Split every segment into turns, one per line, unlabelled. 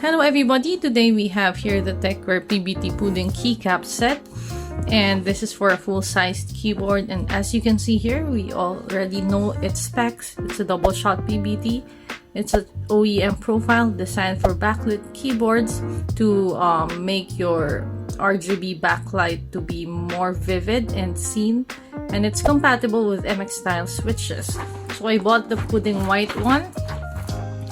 Hello everybody, today we have here the Tecware PBT pudding keycap set, and this is for a full-sized keyboard. And as you can see here, we already know its specs. It's a double shot PBT. It's an OEM profile designed for backlit keyboards to make your RGB backlight to be more vivid and seen, and it's compatible with MX style switches. So I bought the pudding white one.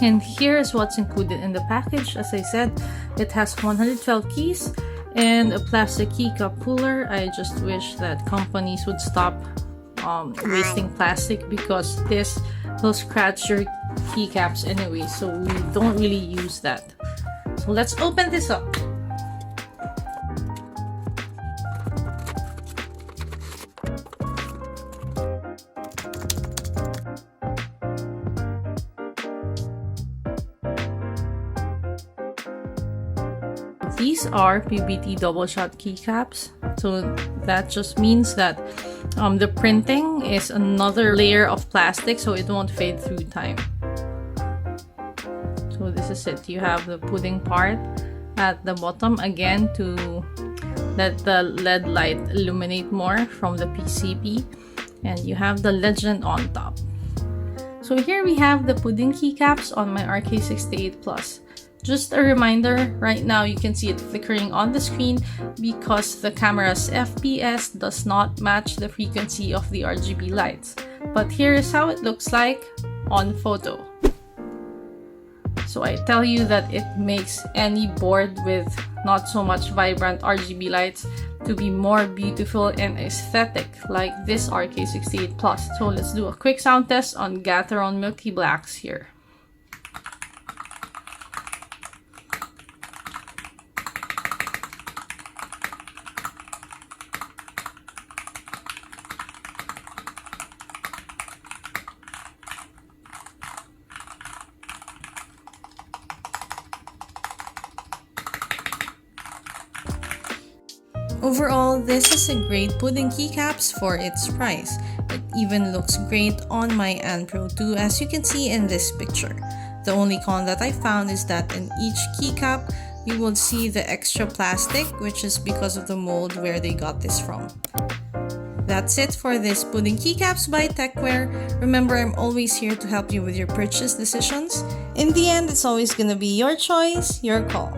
And here's what's included in the package. As I said, it has 112 keys and a plastic keycap cooler. I just wish that companies would stop wasting plastic, because this will scratch your keycaps anyway, so we don't really use that. So let's open this up. These are PBT double shot keycaps, so that just means that the printing is another layer of plastic, so it won't fade through time. So this is it. You have the pudding part at the bottom again to let the LED light illuminate more from the PCB, and you have the legend on top. So here we have the pudding keycaps on my RK68 Plus. Just a reminder, right now you can see it flickering on the screen because the camera's FPS does not match the frequency of the RGB lights. But here is how it looks like on photo. So I tell you that it makes any board with not so much vibrant RGB lights to be more beautiful and aesthetic, like this RK68 Plus. So let's do a quick sound test on Gatheron Milky Blacks here. Overall, this is a great pudding keycaps for its price. It even looks great on my Pro 2, as you can see in this picture. The only con that I found is that in each keycap, you will see the extra plastic, which is because of the mold where they got this from. That's it for this pudding keycaps by Tecware. Remember, I'm always here to help you with your purchase decisions. In the end, it's always gonna be your choice, your call.